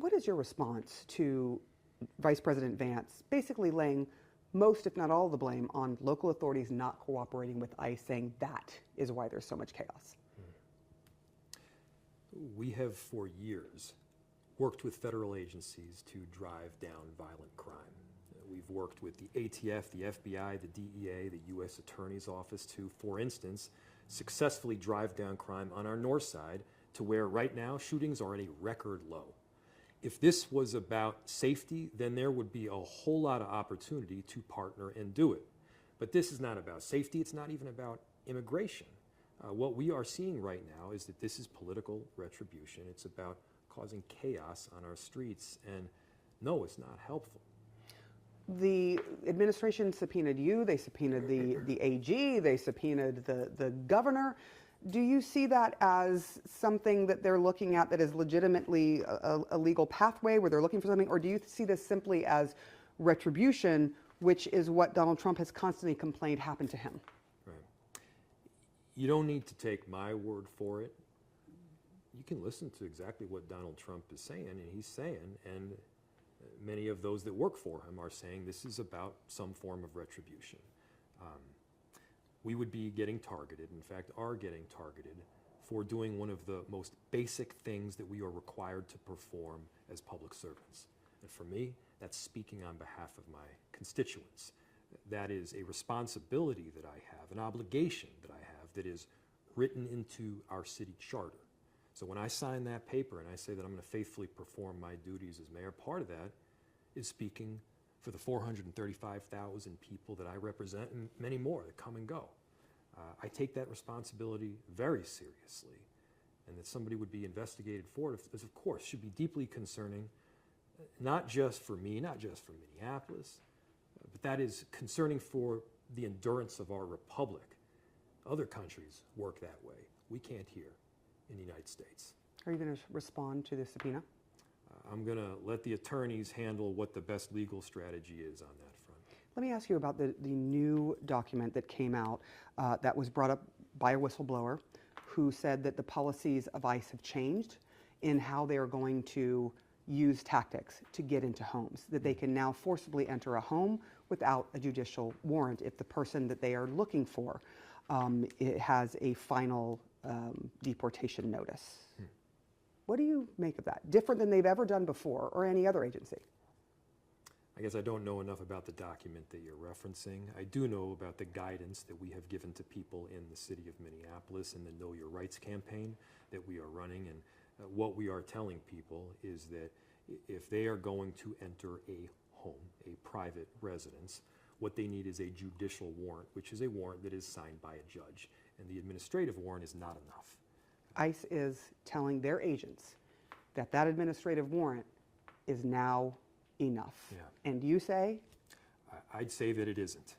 What is your response to Vice President Vance basically laying most, if not all, of the blame on local authorities not cooperating with ICE, saying that is why there's so much chaos? We have for years worked with federal agencies to drive down violent crime. We've worked with the ATF, the FBI, the DEA, the U.S. Attorney's Office to, for instance, successfully drive down crime on our north side to where right now shootings are at a record low. If this was about safety, then there would be a whole lot of opportunity to partner and do it. But this is not about safety. It's not even about immigration. What we are seeing right now is that this is political retribution. It's about causing chaos on our streets. And no, it's not helpful. The administration subpoenaed you, they subpoenaed the AG, they subpoenaed the governor. Do you see that as something that they're looking at that is legitimately a legal pathway where they're looking for something, or do you see this simply as retribution, which is what Donald Trump has constantly complained happened to him? Right. You don't need to take my word for it. You can listen to exactly what Donald Trump is saying, and he's saying, and many of those that work for him are saying this is about some form of retribution. We would be getting targeted, in fact are getting targeted, for doing one of the most basic things that we are required to perform as public servants. And for me, that's speaking on behalf of my constituents. That is a responsibility that I have, an obligation that I have that is written into our city charter. So when I sign that paper and I say that I'm going to faithfully perform my duties as mayor, part of that is speaking for the 435,000 people that I represent and many more that come and go. I take that responsibility very seriously, and that somebody would be investigated for it is, of course, should be deeply concerning, not just for me, not just for Minneapolis, but that is concerning for the endurance of our republic. Other countries work that way. We can't here in the United States. Are you going to respond to the subpoena? I'm going to let the attorneys handle what the best legal strategy is on that front. Let me ask you about the new document that came out that was brought up by a whistleblower who said that the policies of ICE have changed in how they are going to use tactics to get into homes, that they can now forcibly enter a home without a judicial warrant if the person that they are looking for it has a final deportation notice. What do you make of that? Different than they've ever done before or any other agency? I guess I don't know enough about the document that you're referencing. I do know about the guidance that we have given to people in the city of Minneapolis in the Know Your Rights campaign that we are running. And what we are telling people is that if they are going to enter a home, a private residence, what they need is a judicial warrant, which is a warrant that is signed by a judge. And the administrative warrant is not enough. ICE is telling their agents that that administrative warrant is now enough. Yeah. And you say? I'd say that it isn't.